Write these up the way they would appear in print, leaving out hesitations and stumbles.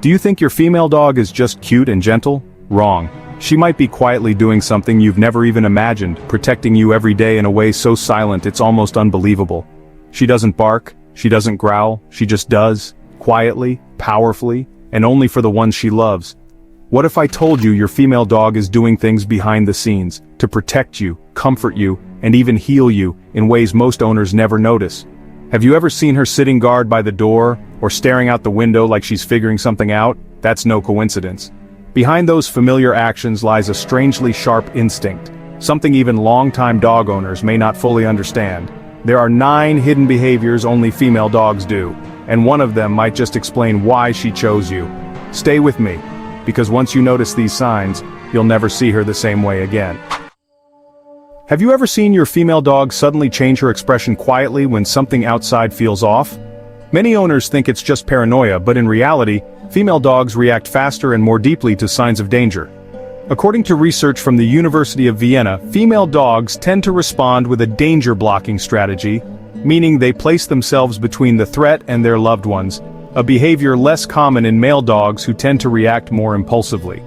Do you think your female dog is just cute and gentle? Wrong. She might be quietly doing something you've never even imagined, protecting you every day in a way so silent it's almost unbelievable. She doesn't bark, she doesn't growl, she just does, quietly, powerfully, and only for the ones she loves. What if I told you your female dog is doing things behind the scenes, to protect you, comfort you, and even heal you, in ways most owners never notice? Have you ever seen her sitting guard by the door, or staring out the window like she's figuring something out? That's no coincidence. Behind those familiar actions lies a strangely sharp instinct, something even longtime dog owners may not fully understand. There are 9 hidden behaviors only female dogs do, and one of them might just explain why she chose you. Stay with me, because once you notice these signs, you'll never see her the same way again. Have you ever seen your female dog suddenly change her expression quietly when something outside feels off? Many owners think it's just paranoia, but in reality, female dogs react faster and more deeply to signs of danger. According to research from the University of Vienna, female dogs tend to respond with a danger-blocking strategy, meaning they place themselves between the threat and their loved ones, a behavior less common in male dogs who tend to react more impulsively.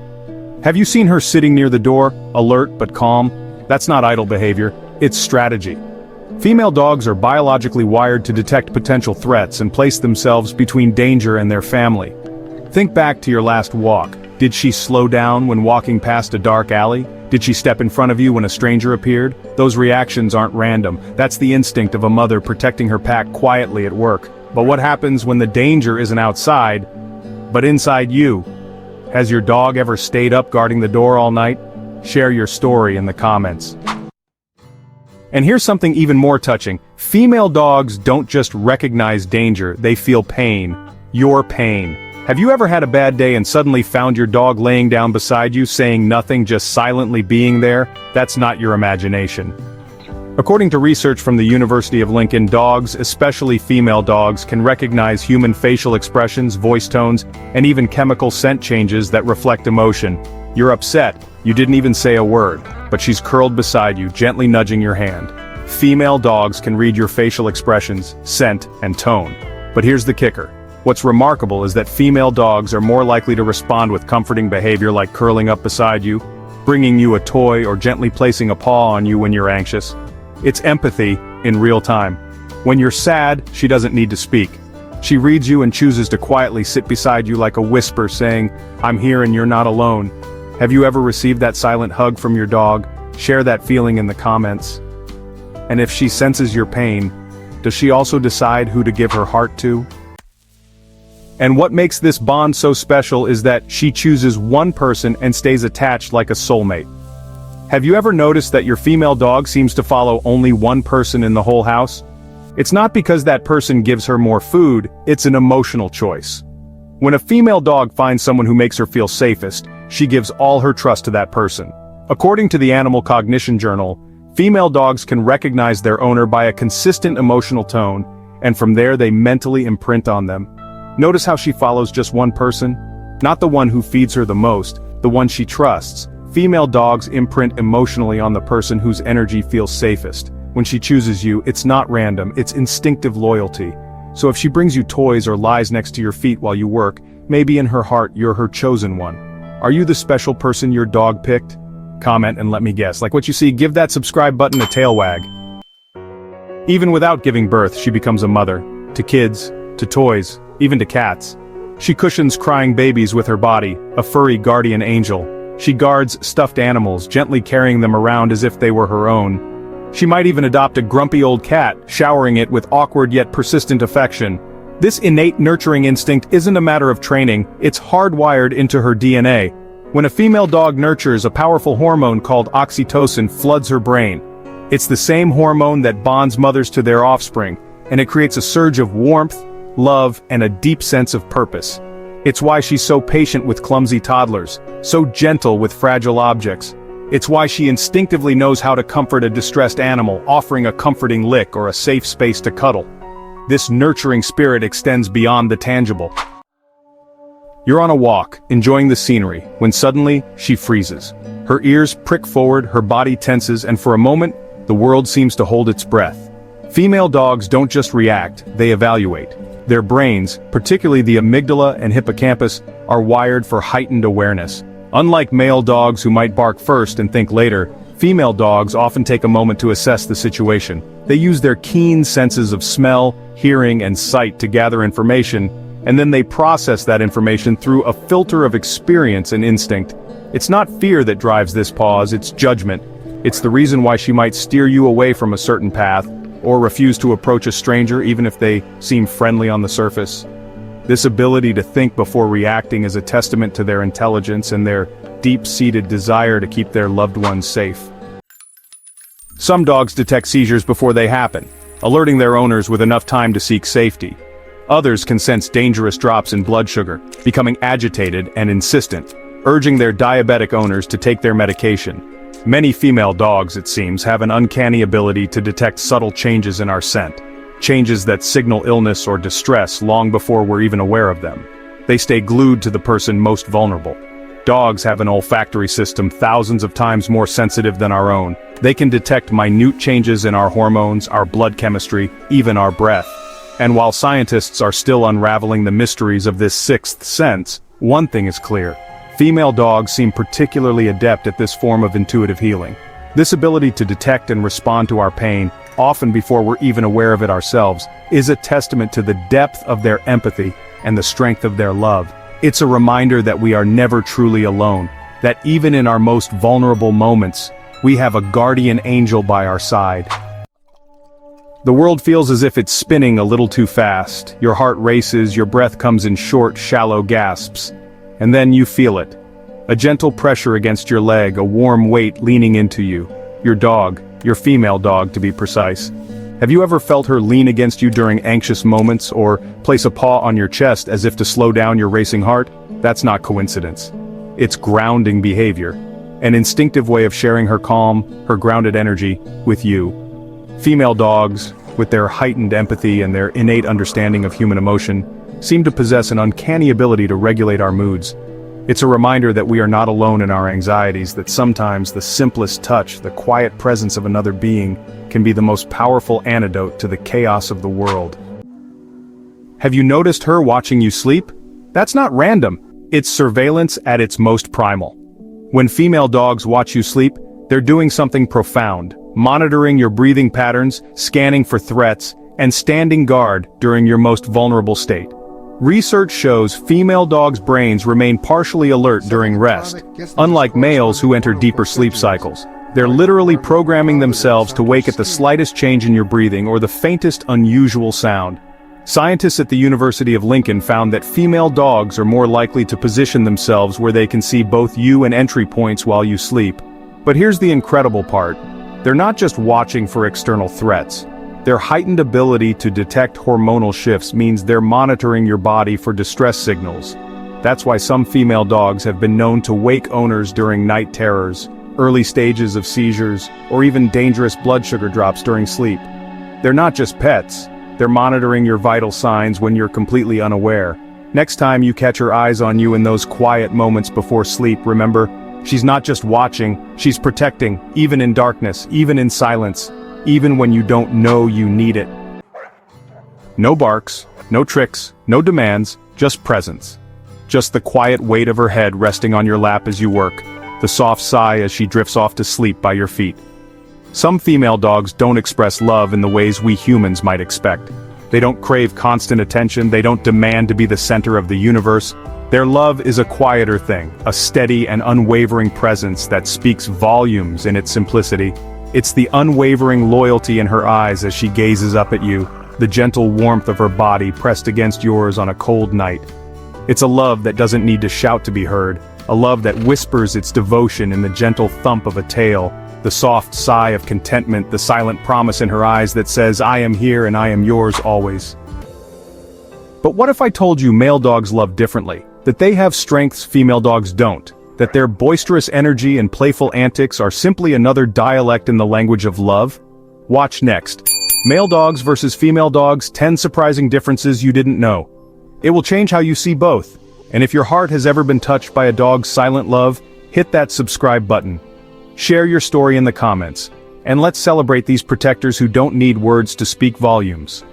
Have you seen her sitting near the door, alert but calm? That's not idle behavior, it's strategy. Female dogs are biologically wired to detect potential threats and place themselves between danger and their family. Think back to your last walk. Did she slow down when walking past a dark alley? Did she step in front of you when a stranger appeared? Those reactions aren't random. That's the instinct of a mother protecting her pack quietly at work. But what happens when the danger isn't outside, but inside you? Has your dog ever stayed up guarding the door all night? Share your story in the comments. And here's something even more touching. Female dogs don't just recognize danger, they feel pain. Your pain. Have you ever had a bad day and suddenly found your dog laying down beside you, saying nothing, just silently being there? That's not your imagination. According to research from the University of Lincoln, dogs, especially female dogs, can recognize human facial expressions, voice tones, and even chemical scent changes that reflect emotion. You're upset, you didn't even say a word, but she's curled beside you, gently nudging your hand. Female dogs can read your facial expressions, scent, and tone. But here's the kicker. What's remarkable is that female dogs are more likely to respond with comforting behavior like curling up beside you, bringing you a toy, or gently placing a paw on you when you're anxious. It's empathy in real time. When you're sad, she doesn't need to speak. She reads you and chooses to quietly sit beside you like a whisper saying, "I'm here and you're not alone." Have you ever received that silent hug from your dog? Share that feeling in the comments. And if she senses your pain, does she also decide who to give her heart to? And what makes this bond so special is that she chooses one person and stays attached like a soulmate. Have you ever noticed that your female dog seems to follow only one person in the whole house? It's not because that person gives her more food, it's an emotional choice. When a female dog finds someone who makes her feel safest, she gives all her trust to that person. According to the Animal Cognition Journal, female dogs can recognize their owner by a consistent emotional tone, and from there they mentally imprint on them. Notice how she follows just one person? Not the one who feeds her the most, the one she trusts. Female dogs imprint emotionally on the person whose energy feels safest. When she chooses you, it's not random, it's instinctive loyalty. So if she brings you toys or lies next to your feet while you work, maybe in her heart you're her chosen one. Are you the special person your dog picked? Comment and let me guess. Like what you see, give that subscribe button a tail wag. Even without giving birth, she becomes a mother. To kids, to toys, even to cats. She cushions crying babies with her body, a furry guardian angel. She guards stuffed animals, gently carrying them around as if they were her own. She might even adopt a grumpy old cat, showering it with awkward yet persistent affection. This innate nurturing instinct isn't a matter of training, it's hardwired into her DNA. When a female dog nurtures, a powerful hormone called oxytocin floods her brain. It's the same hormone that bonds mothers to their offspring, and it creates a surge of warmth, love, and a deep sense of purpose. It's why she's so patient with clumsy toddlers, so gentle with fragile objects. It's why she instinctively knows how to comfort a distressed animal, offering a comforting lick or a safe space to cuddle. This nurturing spirit extends beyond the tangible. You're on a walk, enjoying the scenery, when suddenly, she freezes. Her ears prick forward, her body tenses, and for a moment, the world seems to hold its breath. Female dogs don't just react, they evaluate. Their brains, particularly the amygdala and hippocampus, are wired for heightened awareness. Unlike male dogs who might bark first and think later, female dogs often take a moment to assess the situation. They use their keen senses of smell, hearing, and sight to gather information, and then they process that information through a filter of experience and instinct. It's not fear that drives this pause, it's judgment. It's the reason why she might steer you away from a certain path, or refuse to approach a stranger even if they seem friendly on the surface. This ability to think before reacting is a testament to their intelligence and their deep-seated desire to keep their loved ones safe. Some dogs detect seizures before they happen, alerting their owners with enough time to seek safety. Others can sense dangerous drops in blood sugar, becoming agitated and insistent, urging their diabetic owners to take their medication. Many female dogs, it seems, have an uncanny ability to detect subtle changes in our scent, changes that signal illness or distress long before we're even aware of them. They stay glued to the person most vulnerable. Dogs have an olfactory system thousands of times more sensitive than our own. They can detect minute changes in our hormones, our blood chemistry, even our breath. And while scientists are still unraveling the mysteries of this sixth sense, one thing is clear. Female dogs seem particularly adept at this form of intuitive healing. This ability to detect and respond to our pain, often before we're even aware of it ourselves, is a testament to the depth of their empathy and the strength of their love. It's a reminder that we are never truly alone, that even in our most vulnerable moments, we have a guardian angel by our side. The world feels as if it's spinning a little too fast. Your heart races, your breath comes in short, shallow gasps. And then you feel it. A gentle pressure against your leg, a warm weight leaning into you. Your dog, your female dog to be precise. Have you ever felt her lean against you during anxious moments, or place a paw on your chest as if to slow down your racing heart? That's not coincidence. It's grounding behavior. An instinctive way of sharing her calm, her grounded energy, with you. Female dogs, with their heightened empathy and their innate understanding of human emotion, seem to possess an uncanny ability to regulate our moods. It's a reminder that we are not alone in our anxieties, that sometimes the simplest touch, the quiet presence of another being, can be the most powerful antidote to the chaos of the world. Have you noticed her watching you sleep? That's not random. It's surveillance at its most primal. When female dogs watch you sleep, they're doing something profound, monitoring your breathing patterns, scanning for threats, and standing guard during your most vulnerable state. Research shows female dogs' brains remain partially alert during rest, unlike males who enter deeper sleep cycles. They're literally programming themselves to wake at the slightest change in your breathing or the faintest unusual sound. Scientists at the University of Lincoln found that female dogs are more likely to position themselves where they can see both you and entry points while you sleep. But here's the incredible part. They're not just watching for external threats. Their heightened ability to detect hormonal shifts means they're monitoring your body for distress signals. That's why some female dogs have been known to wake owners during night terrors, early stages of seizures, or even dangerous blood sugar drops during sleep. They're not just pets. They're monitoring your vital signs when you're completely unaware. Next time you catch her eyes on you in those quiet moments before sleep, remember, she's not just watching, she's protecting, even in darkness, even in silence. Even when you don't know you need it. No barks, no tricks, no demands, just presence. Just the quiet weight of her head resting on your lap as you work, the soft sigh as she drifts off to sleep by your feet. Some female dogs don't express love in the ways we humans might expect. They don't crave constant attention, they don't demand to be the center of the universe. Their love is a quieter thing, a steady and unwavering presence that speaks volumes in its simplicity. It's the unwavering loyalty in her eyes as she gazes up at you, the gentle warmth of her body pressed against yours on a cold night. It's a love that doesn't need to shout to be heard, a love that whispers its devotion in the gentle thump of a tail, the soft sigh of contentment, the silent promise in her eyes that says, "I am here and I am yours always." But what if I told you male dogs love differently, that they have strengths female dogs don't? That their boisterous energy and playful antics are simply another dialect in the language of love? Watch next. Male dogs versus female dogs, 10 surprising differences you didn't know. It will change how you see both. And if your heart has ever been touched by a dog's silent love, hit that subscribe button. Share your story in the comments. And let's celebrate these protectors who don't need words to speak volumes.